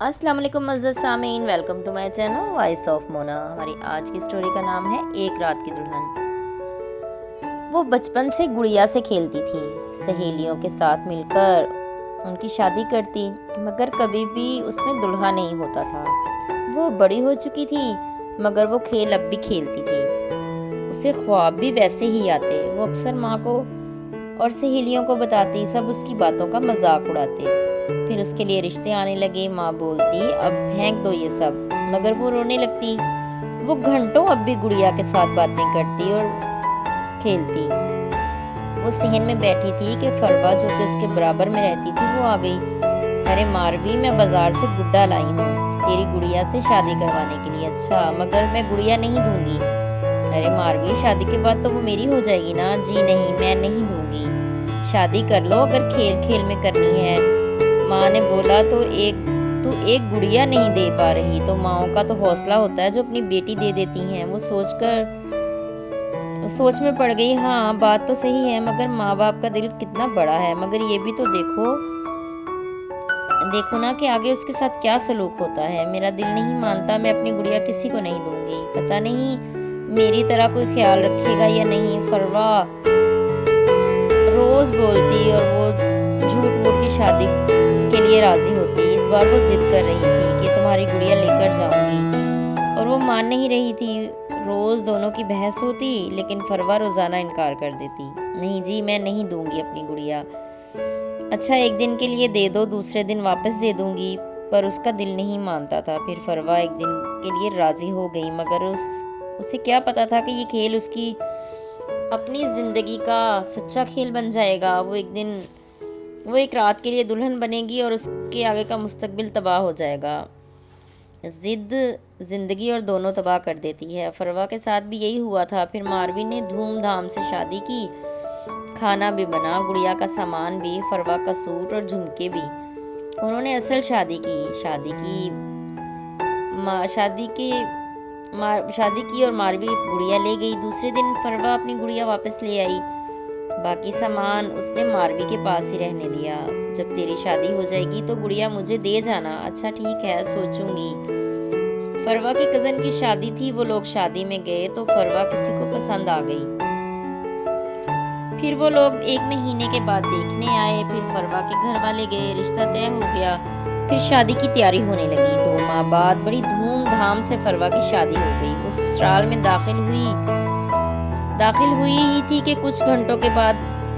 अस्सलाम वालेकुम मज़्ज़द सामीन, welcome to my channel voice of Mona. हमारी आज की स्टोरी का नाम है एक रात की दुल्हन। वो बचपन से गुड़िया से खेलती थी, सहेलियों के साथ मिलकर उनकी शादी करती, मगर कभी भी उसमें दुल्हा नहीं होता था। वो बड़ी हो चुकी थी मगर वो खेल अब भी खेलती थी। उसे ख्वाब भी वैसे ही आते। वो अक्सर माँ को और सहेलियों को बताती, सब उसकी बातों का मजाक उड़ाते। फिर उसके लिए रिश्ते आने लगे। माँ बोलती अब फेंक दो ये सब, मगर वो रोने लगती। वो घंटों अब भी गुड़िया के साथ बातें करती और खेलती। वो सहन में बैठी थी कि फरवा जो कि उसके बराबर में रहती थी वो आ गई। अरे मारवी, मैं बाजार से गुड्डा लाई हूँ तेरी गुड़िया से शादी करवाने के लिए। अच्छा, मगर मैं गुड़िया नहीं दूंगी। अरे मारवी, शादी के बाद तो वो मेरी हो जाएगी ना। जी नहीं, मैं नहीं दूंगी। शादी कर लो अगर खेल खेल में करनी है। माँ ने बोला तो एक गुड़िया नहीं दे पा रही तो माँओं का तो हौसला होता है जो अपनी बेटी दे देती हैं। वो सोच में पड़ गई। हाँ, बात तो सही है, मगर माँ बाप का दिल कितना बड़ा है। मगर ये भी तो देखो ना कि आगे उसके साथ क्या सलूक होता है। मेरा दिल नहीं मानता, मैं अपनी गुड़िया किसी को नहीं दूंगी। पता नहीं मेरी तरह कोई ख्याल रखेगा या नहीं। फरवा रोज बोलती और वो झूठ मूठ की शादी के लिए राजी होती। इस बार वो जिद कर रही थी कि तुम्हारी गुड़िया लेकर जाऊंगी, और वो मान नहीं रही थी। रोज दोनों की बहस होती, लेकिन फरवा रोजाना इनकार कर देती। नहीं जी, मैं नहीं दूंगी अपनी गुड़िया। अच्छा, एक दिन के लिए दे दो, दूसरे दिन वापस दे दूंगी। पर उसका दिल नहीं मानता था। फिर फरवा एक दिन के लिए राजी हो गई, मगर उसे क्या पता था कि ये खेल उसकी अपनी जिंदगी का सच्चा खेल बन जाएगा। वो एक रात के लिए दुल्हन बनेगी और उसके आगे का मुस्तकबिल तबाह हो जाएगा। जिद जिंदगी और दोनों तबाह कर देती है। फरवा के साथ भी यही हुआ था। फिर मारवी ने धूमधाम से शादी की। खाना भी बना, गुड़िया का सामान भी, फरवा का सूट और झुमके भी। उन्होंने असल शादी की और मारवी गुड़िया ले गई। दूसरे दिन फरवा अपनी गुड़िया वापस ले आई। बाकी सामान उसने मारवी के पास ही रहने दिया। जब तेरी शादी हो जाएगी तो गुड़िया मुझे दे जाना। अच्छा ठीक है, सोचूंगी। फरवा की कजन की शादी थी। वो लोग शादी में गए तो फरवा किसी को पसंद आ गई। फिर वो लोग एक महीने के बाद देखने आए। फिर फरवा के घर वाले गए, रिश्ता तय हो गया। फिर शादी की तैयारी होने लगी। 2 माह बाद बड़ी धूमधाम से फरवा की शादी हो गई। वो ससुराल में दाखिल हुई ही थी कि कुछ घंटों के बाद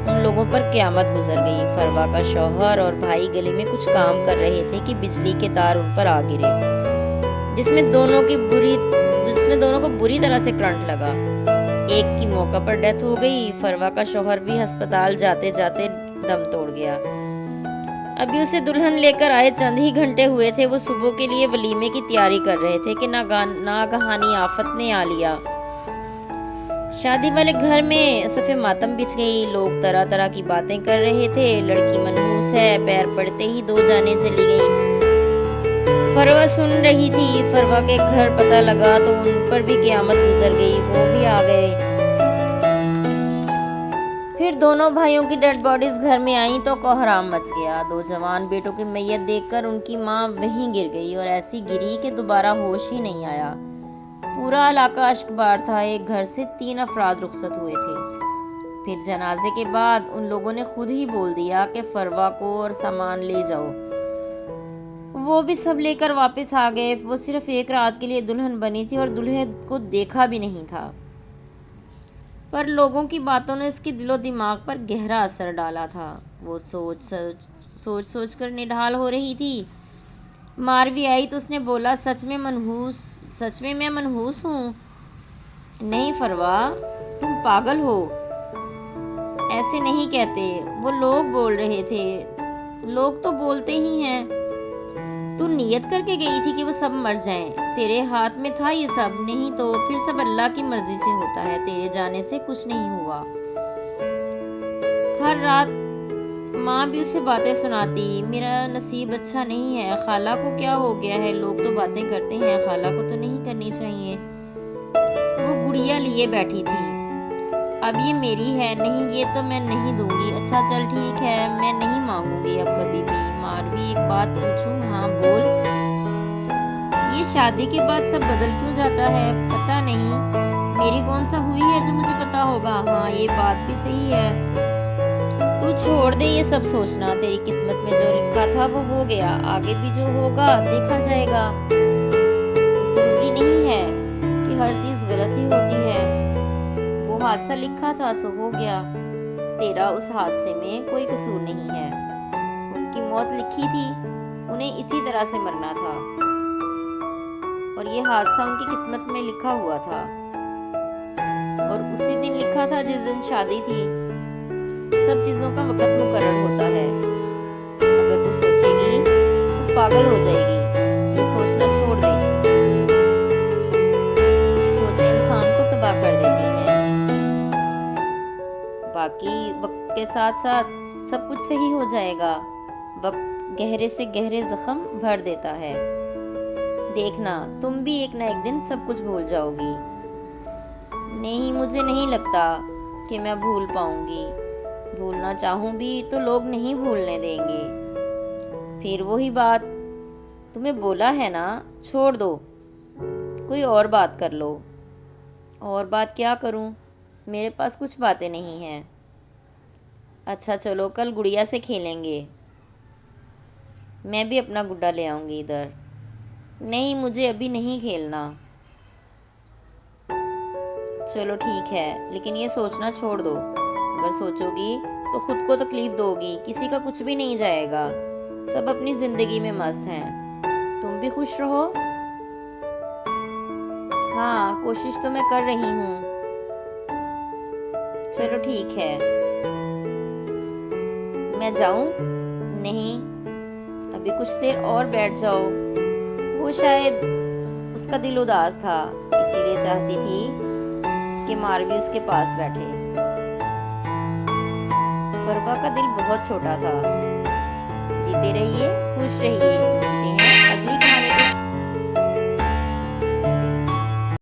उन लोगों पर क़यामत गुजर गई। फरवा का शौहर और भाई गली में कुछ काम कर रहे थे कि बिजली के तार उन पर आ गिरे, जिसमें दोनों को बुरी तरह से करंट लगा। एक की मौका पर डेथ हो गई। फरवा का शौहर भी अस्पताल जाते जाते दम तोड़ गया। अभी उसे दुल्हन लेकर आए चंद ही घंटे हुए थे। वो सुबह के लिए वलीमे की तैयारी कर रहे थे कि नागहानी आफत ने आ लिया। शादी वाले घर में सफ़े मातम बिछ गई। लोग तरह तरह की बातें कर रहे थे। लड़की मनहूस है, पैर पड़ते ही 2 जानें चली गई। फरवा सुन रही थी। फरवा के घर पता लगा तो उन पर भी क़यामत गुजर गई। वो भी आ गए। फिर दोनों भाइयों की डेड बॉडीज घर में आई तो कोहराम मच गया। 2 जवान बेटों की मैयत देखकर उनकी माँ वहीं गिर गई, और ऐसी गिरी कि दोबारा होश ही नहीं आया। पूरा इलाका अश्कबार था। एक घर से 3 अफराद रुखसत हुए थे। फिर जनाजे के बाद उन लोगों ने खुद ही बोल दिया कि फरवा को और सामान ले जाओ। वो भी सब लेकर वापस आ गए। वो सिर्फ एक रात के लिए दुल्हन बनी थी और दूल्हे को देखा भी नहीं था। पर लोगों की बातों ने उसके दिलो दिमाग पर गहरा असर डाला था। वो सोच कर निढाल हो रही थी। मारवी आई तो उसने बोला, सच में मैं मनहूस हूँ। नहीं फरवा, तुम पागल हो, ऐसे नहीं कहते। वो लोग बोल रहे थे। लोग तो बोलते ही हैं। तू नियत करके गई थी कि वो सब मर जाएं। तेरे हाथ में था ये सब। नहीं तो फिर सब अल्लाह की मर्जी से होता है। तेरे जाने से कुछ नहीं हुआ। हर रात माँ भी उसे बातें सुनाती। मेरा नसीब अच्छा नहीं है। खाला को क्या हो गया है? लोग तो बातें करते हैं, खाला को तो नहीं करनी चाहिए। वो गुड़िया लिए बैठी थी। अब ये मेरी है। नहीं, ये तो मैं नहीं दूंगी। अच्छा चल ठीक है, मैं नहीं मांगूंगी अब कभी भी। मारवी, एक बात पूछूं? हाँ बोल। शादी के बाद सब बदल क्यों जाता है? पता नहीं मेरी कौन सा हुई है जो मुझे पता होगा। हाँ, ये बात भी सही है। तू छोड़ दे ये सब सोचना, तेरी किस्मत में जो लिखा था वो हो गया, आगे भी जो होगा देखा जाएगा। जरूरी नहीं है कि हर चीज गलत ही होती है। वो हादसा लिखा था सो हो गया, तेरा उस हादसे में कोई कसूर नहीं है। उनकी मौत लिखी थी, उन्हें इसी तरह से मरना था, और ये हादसा उनकी किस्मत में लिखा हुआ था, और उसी दिन लिखा था जिस दिन शादी थी। सब चीजों का वक्त मुकर्रर होता है। अगर तू सोचेगी तो पागल हो जाएगी। ये सोचना छोड़ दे। सोचे इंसान को तबाह कर देती हैं। बाकी वक्त के साथ साथ सब कुछ सही हो जाएगा। वक्त गहरे से गहरे जख्म भर देता है। देखना तुम भी एक ना एक दिन सब कुछ भूल जाओगी। नहीं, मुझे नहीं लगता कि मैं भूल पाऊंगी। भूलना चाहूं भी तो लोग नहीं भूलने देंगे। फिर वही बात, तुम्हें बोला है ना, छोड़ दो, कोई और बात कर लो। और बात क्या करूं? मेरे पास कुछ बातें नहीं हैं। अच्छा चलो, कल गुड़िया से खेलेंगे। मैं भी अपना गुड्डा ले आऊंगी इधर। नहीं, मुझे अभी नहीं खेलना। चलो ठीक है, लेकिन ये सोचना छोड़ दो। अगर सोचोगी तो खुद को तकलीफ दोगी। किसी का कुछ भी नहीं जाएगा। सब अपनी जिंदगी में मस्त हैं। तुम भी खुश रहो। हाँ, कोशिश तो मैं कर रही हूँ। चलो ठीक है, मैं जाऊं? नहीं, अभी कुछ देर और बैठ जाओ। वो शायद उसका दिल उदास था, इसीलिए चाहती थी कि मारवी उसके पास बैठे। फरवा का दिल बहुत छोटा था। जीते रहिए, खुश रहिए,